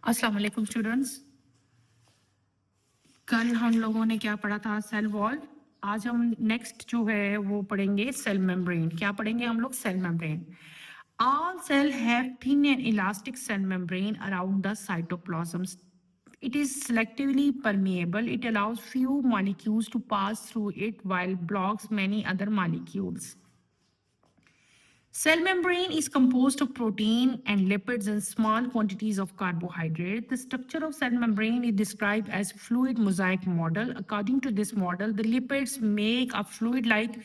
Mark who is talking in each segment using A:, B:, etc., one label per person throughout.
A: अस्सलाम वालेकुम स्टूडेंट्स। कल हम लोगों ने क्या पढ़ा था? Cell wall. आज हम नेक्स्ट जो है वो पढ़ेंगे सेल मेम्ब्रेन। क्या पढ़ेंगे हम लोग? Cell membrane. All cell have thin and elastic cell membrane around the cytoplasm. It is selectively permeable. It allows few molecules to pass through it while blocks many other molecules. Cell membrane is composed of protein and lipids and small quantities of carbohydrate. The structure of cell membrane is described as fluid mosaic model. According to this model, the lipids make a fluid-like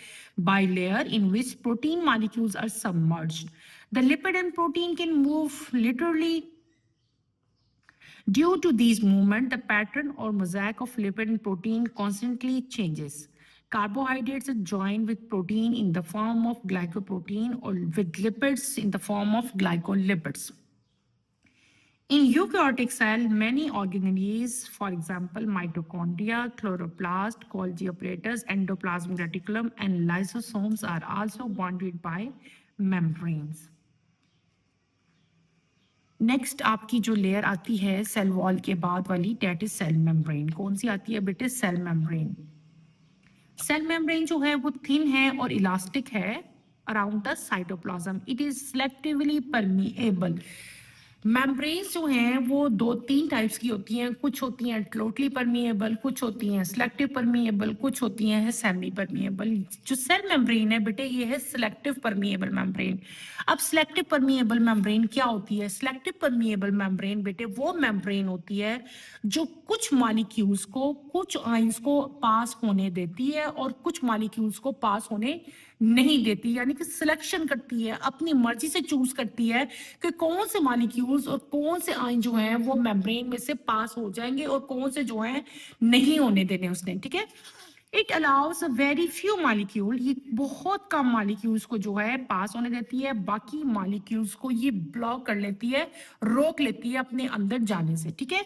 A: bilayer in which protein molecules are submerged. The lipid and protein can move literally. Due to these movements, the pattern or mosaic of lipid and protein constantly changes. Carbohydrates are joined with protein in the form of glycoprotein or with lipids in the form of glycolipids. In eukaryotic cell, many organelles, for example, mitochondria, chloroplast, Golgi apparatus, endoplasmic reticulum, and lysosomes are also bounded by membranes. Next आपकी जो layer आती है cell wall के बाद वाली, date is cell membrane. कौन सी आती है बेटे? Cell membrane. सेल मेम्ब्रेन जो है वो थिन है और इलास्टिक है around the cytoplasm. It is selectively permeable. Membranes जो हैं वो दो तीन टाइप्स की होती हैं। कुछ होती हैं टोटली परमिएबल, कुछ होती हैं सिलेक्टिव परमिएबल, कुछ होती हैं सेमी परमिएबल। जो सेल मेम्ब्रेन है बेटे ये है सिलेक्टिव परमिएबल मेम्ब्रेन। अब सिलेक्टिव परमिएबल मेम्ब्रेन क्या होती है? सिलेक्टिव परमिएबल मेम्ब्रेन बेटे वो मेम्ब्रेन होती है जो कुछ मॉलिक्यूल्स को, कुछ आयंस को पास होने देती है और कुछ मॉलिक्यूल्स को पास होने नहीं देती। यानी कि सिलेक्शन करती है, अपनी मर्जी से चूज करती है कि कौन से मॉलिक्यूल्स और कौन से आयन जो हैं वो मेम्ब्रेन में से पास हो जाएंगे और कौन से जो हैं नहीं होने देने उसने। ठीक है। It allows a very few molecule, ये बहुत कम मॉलिक्यूल्स को जो है पास होने देती है, बाकी मॉलिक्यूल्स को ये ब्लॉक कर लेती है, रोक लेती है अपने अंदर जाने से। ठीक है।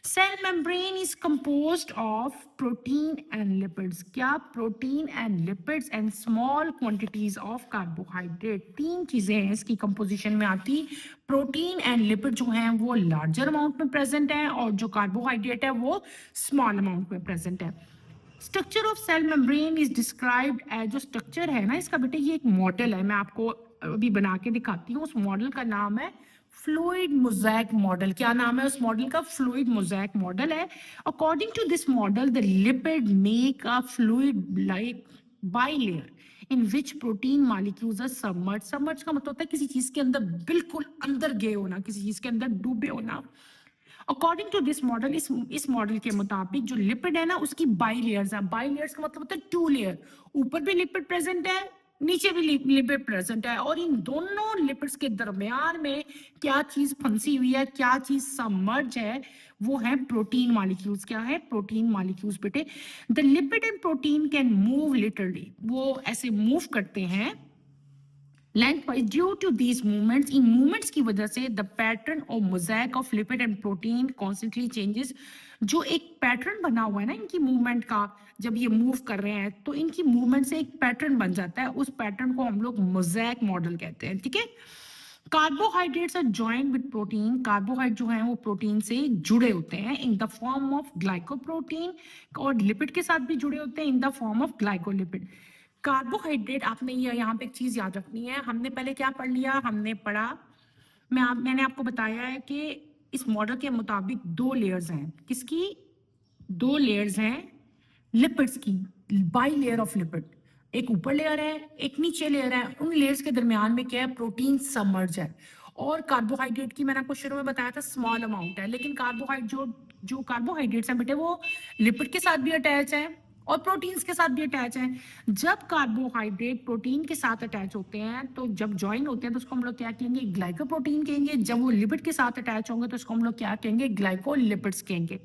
A: Cell membrane is composed of protein and lipids. क्या? Protein and lipids and small quantities of carbohydrate. तीन चीजें हैं इसकी कंपोजिशन में आती। प्रोटीन एंड लिपिड जो हैं वो लार्जर अमाउंट में प्रेजेंट है और जो कार्बोहाइड्रेट है वो स्मॉल अमाउंट में प्रेजेंट है। Structure of cell membrane is described as, जो स्ट्रक्चर है ना इसका बेटे ये एक मॉडल है, मैं आपको अभी बना के दिखाती हूँ। उस मॉडल का नाम है फ्लूइड मोज़ेक मॉडल। क्या नाम है उस मॉडल का? फ्लूइड मोज़ेक मॉडल है। According to this model the lipid make a fluid like bilayer in which protein molecules are submerge. Submerge का मतलब होता है किसी चीज के अंदर बिल्कुल अंदर गए होना, किसी चीज के अंदर डूबे होना। अकॉर्डिंग टू दिस मॉडल, इस मॉडल के मुताबिक जो लिपिड है ना उसकी बाई लेयर्स है। बाई लेयर्स का मतलब होता है टू लेयर, ऊपर भी लिपिड प्रेजेंट है, नीचे भी लिपिड प्रेजेंट है, और इन दोनों लिपिड्स के दरमियान में क्या चीज फंसी हुई है, क्या चीज सबमर्ज है, वो है प्रोटीन मॉलिक्यूल्स। क्या है? प्रोटीन मॉलिक्यूल्स बेटे। The lipid and protein can move literally, वो ऐसे मूव करते हैं lengthwise due to these movements। In movements की वजह से the pattern or mosaic of lipid and protein constantly changes। जो एक पैटर्न बना हुआ है ना इनकी मूवमेंट का, जब ये मूव कर रहे हैं तो इनकी मूवमेंट से एक पैटर्न बन जाता है, उस पैटर्न को हम लोग मोज़ेक मॉडल कहते हैं। ठीक है। Carbohydrates are joined with protein. Carbohydrate जो है वो प्रोटीन से जुड़े होते हैं in the form of glycoprotein, और लिपिड के साथ भी जुड़े होते हैं in the form of glycolipid. Carbohydrate, आपने ये यहाँ पे एक चीज याद रखनी है। हमने पहले क्या पढ़ लिया? हमने पढ़ा, मैंने आपको बताया है कि इस मॉडल के मुताबिक दो लेयर्स हैं। किसकी? दो लेयर्स हैं लिपिड्स की, बाई लेयर ऑफ लिपिड। एक ऊपर लेयर है, एक नीचे लेयर है। उन लेयर्स के दरमियान में क्या है? प्रोटीन सबमर्ज है। और कार्बोहाइड्रेट की मैंने आपको शुरू में बताया था स्मॉल अमाउंट है, लेकिन कार्बोहाइड्रेट जो कार्बोहाइड्रेट्स हैं बेटे वो लिपिड के साथ भी अटैच है और प्रोटीन्स के साथ भी अटैच है। जब कार्बोहाइड्रेट प्रोटीन के साथ अटैच होते हैं, तो जब ज्वाइन होते हैं तो उसको हम लोग क्या कहेंगे? ग्लाइकोप्रोटीन कहेंगे। जब वो लिपिड के साथ अटैच होंगे तो उसको हम लोग क्या कहेंगे? ग्लाइकोलिपिड्स कहेंगे।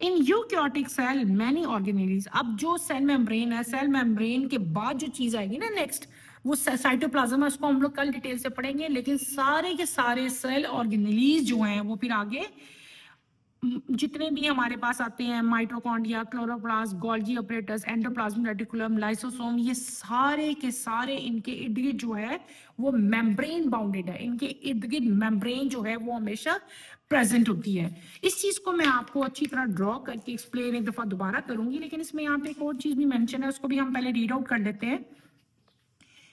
A: In eukaryotic cell many organelles. अब जो सेल मेम्ब्रेन है, सेल मेम्ब्रेन के बाद जो चीज आएगी ना नेक्स्ट, वो साइटोप्लाज्म है, उसको हम लोग कल डिटेल से पढ़ेंगे। लेकिन सारे के सारे सेल ऑर्गेनेलीज जो हैं वो फिर आगे जितने भी हमारे पास आते हैं mitochondria, chloroplast, Golgi apparatus, endoplasmic reticulum, lysosome, ये सारे के सारे इनके इर्द गिर्द जो है वो मेम्ब्रेन बाउंडेड है। इनके इर्द गिर्द मेम्ब्रेन जो है वो हमेशा प्रेजेंट होती है। इस चीज को मैं आपको अच्छी तरह ड्रॉ करके एक्सप्लेन एक दफा दोबारा करूंगी, लेकिन इसमें यहाँ पे एक और चीज भी मेंशन है, उसको भी हम पहले रीड आउट कर लेते हैं।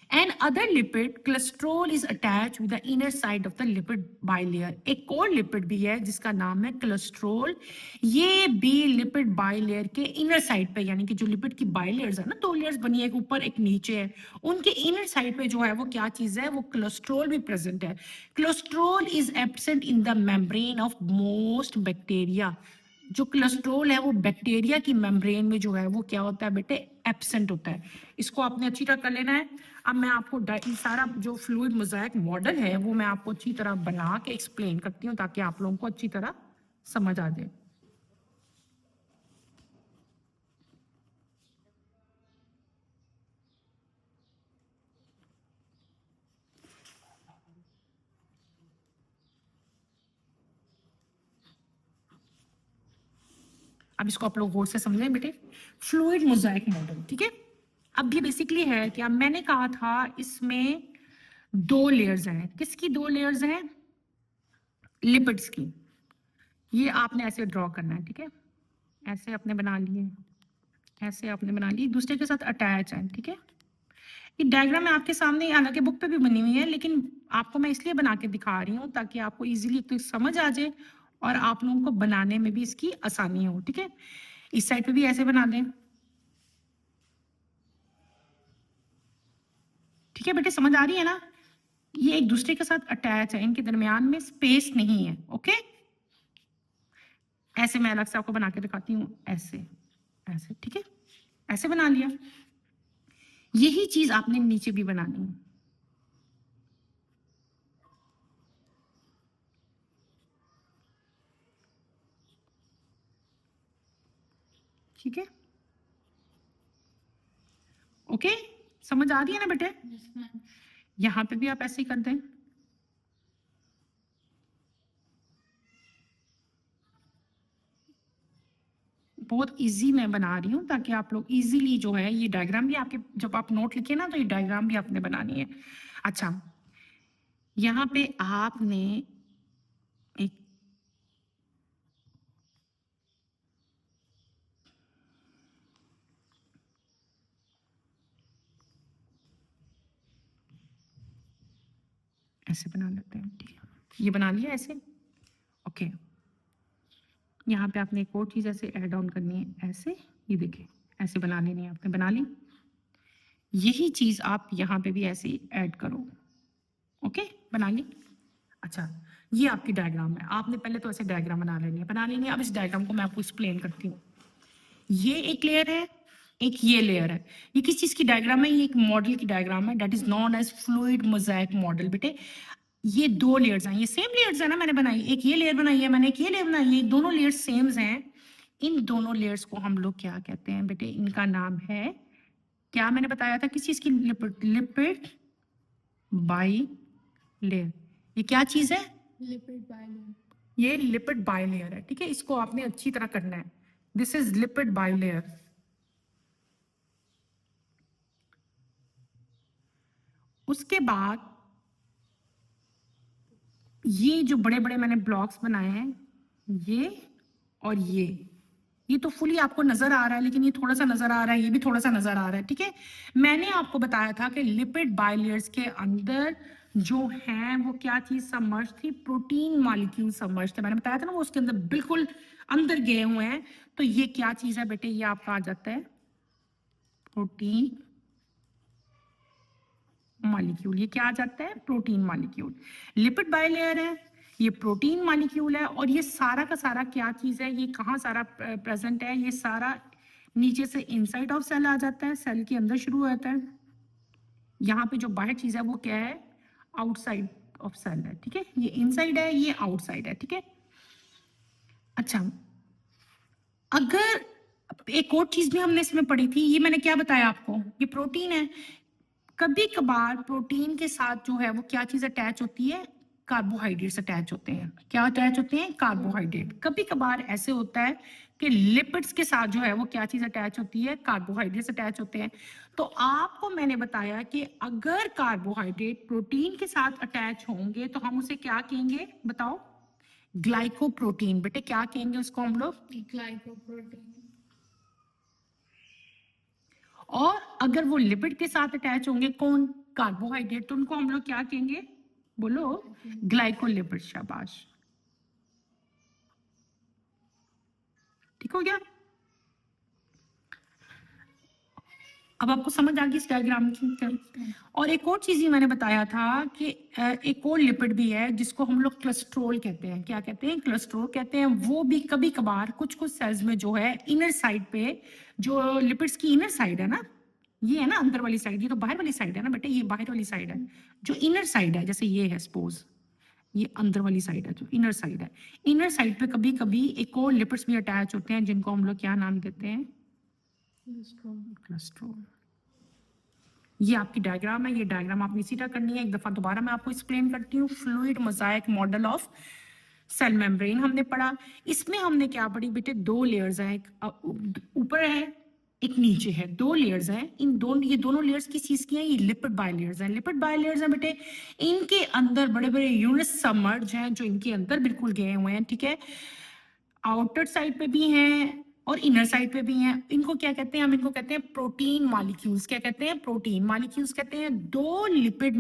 A: And other lipid, cholesterol is attached with the inner side of the lipid bilayer. एक और लिपिड भी है जिसका नाम है कोलेस्ट्रॉल। ये भी लिपिड बाइलेयर के इनर साइड पे, यानी कि जो लिपिड की बाइलेयर्स है ना, दो लेयर्स बनी है, एक ऊपर एक नीचे है, उनके इनर साइड पे जो है वो क्या चीज है, वो कोलेस्ट्रॉल भी प्रेजेंट है। Cholesterol is absent in the membrane of most bacteria. जो कोलेस्ट्रॉल है वो बैक्टीरिया की मेम्ब्रेन में जो है वो क्या होता है बेटे, एब्सेंट होता है। इसको आपने अच्छी तरह कर लेना है। अब मैं आपको सारा जो फ्लूइड मोज़ाइक मॉडल है वो मैं आपको अच्छी तरह बना के एक्सप्लेन करती हूँ ताकि आप लोगों को अच्छी तरह समझ आ जाए। अब इसको आप लोग गौर से समझें बेटे, फ्लूइड मोज़ाइक मॉडल, ठीक है। अब ये बेसिकली है कि अब मैंने कहा था इसमें दो लेयर्स हैं। किसकी दो लेयर्स हैं? लिपिड्स की। ये आपने ऐसे ड्रॉ करना है, ठीक है। ऐसे आपने बना लिए, ऐसे आपने बना ली, दूसरे के साथ अटैच है, ठीक है। ये डायग्राम में आपके सामने, हालांकि बुक पे भी बनी हुई है, लेकिन आपको मैं इसलिए बना के दिखा रही हूँ ताकि आपको इजीली तो समझ आ जाए और आप लोगों को बनाने में भी इसकी आसानी हो, ठीक है। इस साइड पे भी ऐसे बना दें, ठीक है बेटे, समझ आ रही है ना। ये एक दूसरे के साथ अटैच है, इनके दरमियान में स्पेस नहीं है, ओके। ऐसे मैं अलग से आपको बना के दिखाती हूँ, ऐसे ऐसे, ठीक है। ऐसे बना लिया। यही चीज आपने नीचे भी बनानी है, ठीक है। ओके, समझ आ रही है ना बेटे। यहाँ पे भी आप ऐसे ही कर दें। बहुत इजी मैं बना रही हूँ ताकि आप लोग इजीली जो है ये डायग्राम भी आपके, जब आप नोट लिखे ना तो ये डायग्राम भी आपने बनानी है। अच्छा, यहाँ पे आपने एक, ऐसे बना लेते हैं, ठीक है। ये बना लिया ऐसे, ओके। यहाँ पे आपने एक और चीज ऐसे ऐड ऑन करनी है, ऐसे, ये देखिए, ऐसे बना लेनी है, आपने बना ली। यही चीज आप यहाँ पे भी ऐसे ही ऐड करो, ओके, बना ली। अच्छा, ये आपकी डायग्राम है। आपने पहले तो ऐसे डायग्राम बना लेनी है। अब इस डायग्राम को मैं आपको एक्सप्लेन करती हूँ। ये एक लेयर है, एक ये लेयर है। ये किस चीज की डायग्राम है? ये एक मॉडल की डायग्राम है, that is known as fluid mosaic model. बेटे ये दो लेयर्स हैं, ये सेम लेयर्स है ना, मैंने बनाई, एक ये लेयर बनाई है मैंने, एक ये लेयर बनाई है, दोनों लेयर्स सेम हैं। इन दोनों लेयर्स को हम लोग क्या कहते हैं बेटे? इनका नाम है, क्या मैंने बताया था किस चीज की? Lipid, lipid by layer. ये क्या चीज है?
B: Lipid bilayer.
A: ये लिपिड बाइलेयर है, ठीक है। इसको आपने अच्छी तरह करना है। This is lipid bilayer. उसके बाद ये जो बड़े बड़े मैंने ब्लॉक्स बनाए हैं, ये और ये तो फुली आपको नजर आ रहा है, लेकिन ये थोड़ा सा नजर आ रहा है, ये भी थोड़ा सा नजर आ रहा है, ठीक है। मैंने आपको बताया था कि लिपिड बाइलेयर्स के अंदर जो है वो क्या चीज सबमर्ज थी? प्रोटीन मॉलिक्यूल सबमर्ज थे। मैंने बताया था ना, वो उसके अंदर बिल्कुल अंदर गए हुए हैं। तो ये क्या चीज है बेटे? ये आपका आ जाता है प्रोटीन मॉलिक्यूल। ये क्या आ जाता है? Protein molecule. लिपिड बाइलेयर है, ये प्रोटीन मॉलिक्यूल है, और ये सारा का सारा क्या चीज है? ये कहाँ सारा प्रेजेंट है? ये सारा नीचे से इनसाइड ऑफ सेल आ जाता है, सेल के अंदर शुरू हो जाता है। यहाँ पे जो बाहर चीज है वो क्या है? आउटसाइड ऑफ सेल है, ठीक है। ये इनसाइड है, ये आउटसाइड है, ठीक है। अच्छा, अगर एक और चीज भी हमने इसमें पढ़ी थी, ये मैंने क्या बताया आपको? ये प्रोटीन है। कभी कभार प्रोटीन के साथ जो है वो क्या चीज अटैच होती है? कार्बोहाइड्रेट्स अटैच होते हैं। क्या अटैच होते हैं? कार्बोहाइड्रेट। कभी कभार ऐसे होता है कि लिपिड्स के साथ जो है वो क्या चीज अटैच होती है? कार्बोहाइड्रेट्स अटैच होते हैं। तो आपको मैंने बताया कि अगर कार्बोहाइड्रेट प्रोटीन के साथ अटैच होंगे तो हम उसे क्या कहेंगे? बताओ। ग्लाइकोप्रोटीन। बेटे क्या कहेंगे उसको हम लोग?
B: ग्लाइकोप्रोटीन।
A: और अगर वो लिपिड के साथ अटैच होंगे, कौन? कार्बोहाइड्रेट, तो उनको हम लोग क्या कहेंगे? बोलो। ग्लाइकोलिपिड। शाबाश। ठीक हो गया? अब आपको समझ आ गई इस डायग्राम की? और एक और चीज ही मैंने बताया था कि एक और लिपिड भी है जिसको हम लोग कोलेस्ट्रॉल कहते हैं। क्या कहते हैं? कोलेस्ट्रॉल कहते हैं। वो भी कभी कभार कुछ कुछ सेल्स में जो है इनर साइड पे, जो लिपिड्स की इनर साइड है ना, ये है ना अंदर वाली साइड, ये तो बाहर वाली साइड है ना बेटे, ये बाहर वाली साइड है। जो इनर साइड है, जैसे ये है सपोज, ये अंदर वाली साइड है, जो इनर साइड है, इनर साइड पे कभी कभी एक और लिपिड्स भी अटैच होते हैं जिनको हम लोग क्या नाम देते हैं? कोलेस्ट्रॉल। ये आपकी डायग्राम है। ये डायग्राम आपने इसी तरह करनी है। एक दफा दोबारा मैं आपको एक्सप्लेन करती हूँ। Fluid mosaic model of cell membrane हमने पढ़ा। इसमें हमने क्या पढ़ी बेटे? दो लेयर्स हैं, एक ऊपर है, एक नीचे है। दो लेयर्स हैं। ये दोनों लेयर्स किस चीज की हैं? ये लिपिड बायलेयर्स हैं। लिपिड बायलेयर्स हैं बेटे। इनके अंदर बड़े बड़े यूनिट्स सबमर्ज हैं जो इनके अंदर बिल्कुल गए हुए हैं। ठीक है? आउटर साइड पे भी हैं और इनर साइड पे भी हैं। इनको क्या कहते हैं? हम इनको कहते हैं प्रोटीन मॉलिक्यूल्स। क्या कहते हैं? प्रोटीन मॉलिक्यूल्स कहते हैं। दो लिपिड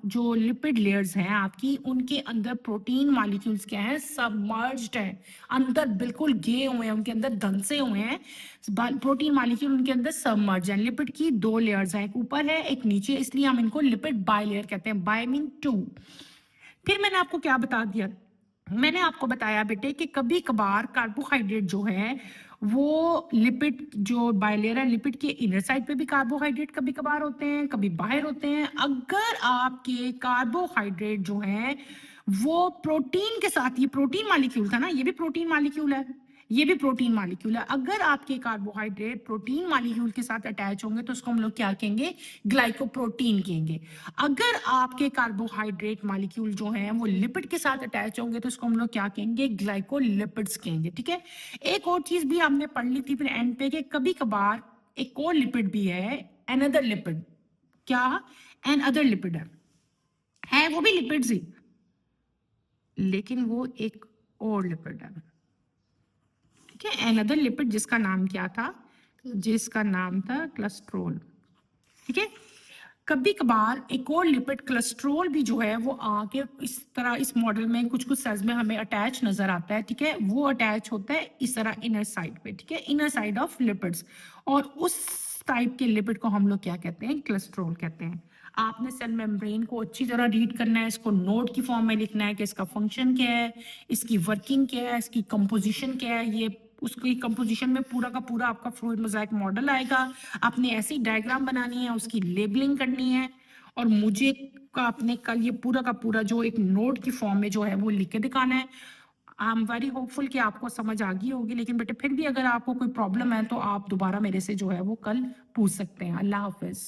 A: जो लिपिड लेयर्स हैं आपकी, उनके अंदर प्रोटीन मॉलिक्यूल्स क्या है? सबमर्ज्ड है, अंदर बिल्कुल गए हुए हैं, उनके अंदर धंसे हुए हैं। प्रोटीन मॉलिक्यूल उनके अंदर सबमर्ज है। लिपिड की दो लेयर्स हैं, एक ऊपर है एक नीचे, इसलिए हम इनको लिपिड बायलेयर कहते हैं। Bi mean two. फिर मैंने आपको क्या बता दिया? मैंने आपको बताया बेटे कि कभी कभार कार्बोहाइड्रेट जो है वो लिपिड जो बायलेयर है, लिपिड के इनर साइड पे भी कार्बोहाइड्रेट कभी कभार होते हैं, कभी बाहर होते हैं। अगर आपके कार्बोहाइड्रेट जो है वो प्रोटीन के साथ, ये प्रोटीन मॉलिक्यूल था ना, ये भी प्रोटीन मॉलिक्यूल है, ये भी प्रोटीन मॉलिक्यूल है। अगर आपके कार्बोहाइड्रेट प्रोटीन मॉलिक्यूल के साथ अटैच होंगे तो उसको हम लोग क्या कहेंगे? ग्लाइकोप्रोटीन कहेंगे। अगर आपके कार्बोहाइड्रेट मॉलिक्यूल जो है वो लिपिड के साथ अटैच होंगे तो उसको हम लोग क्या कहेंगे? ग्लाइकोलिपिड्स कहेंगे। ठीक है? एक और चीज भी हमने पढ़ ली थी फिर एंड पे, कि कभी कभार एक और लिपिड भी है, अनदर लिपिड। क्या? एन अदर लिपिड है वो भी लिपिड्स ही, लेकिन वो एक और लिपिड है। ठीक है? अनदर लिपिड जिसका नाम क्या था? जिसका नाम था कोलेस्ट्रॉल। ठीक है? कभी कभार एक और लिपिड कोलेस्ट्रॉल भी जो है वो आके इस तरह इस मॉडल में कुछ कुछ सेल्स में हमें अटैच नजर आता है। ठीक है? वो अटैच होता है इस तरह इनर साइड पे। ठीक है? Inner side of lipids. और उस टाइप के लिपिड को हम लोग क्या कहते हैं? कोलेस्ट्रॉल कहते हैं। आपने सेल मेम्ब्रेन को अच्छी तरह रीड करना है, इसको नोट की फॉर्म में लिखना है कि इसका फंक्शन क्या है, इसकी वर्किंग क्या है, इसकी कंपोजिशन क्या है। ये उसकी कंपोजिशन में पूरा का पूरा आपका फ्लूइड मोजाइक मॉडल आएगा। आपने ऐसी डायग्राम बनानी है, उसकी लेबलिंग करनी है, और मुझे का आपने कल ये पूरा का पूरा जो एक नोट की फॉर्म में जो है वो लिख के दिखाना है। आई एम वेरी होपफुल कि आपको समझ आ गई होगी, लेकिन बेटे फिर भी अगर आपको कोई प्रॉब्लम है तो आप दोबारा मेरे से जो है वो कल पूछ सकते हैं। अल्लाह हाफिज।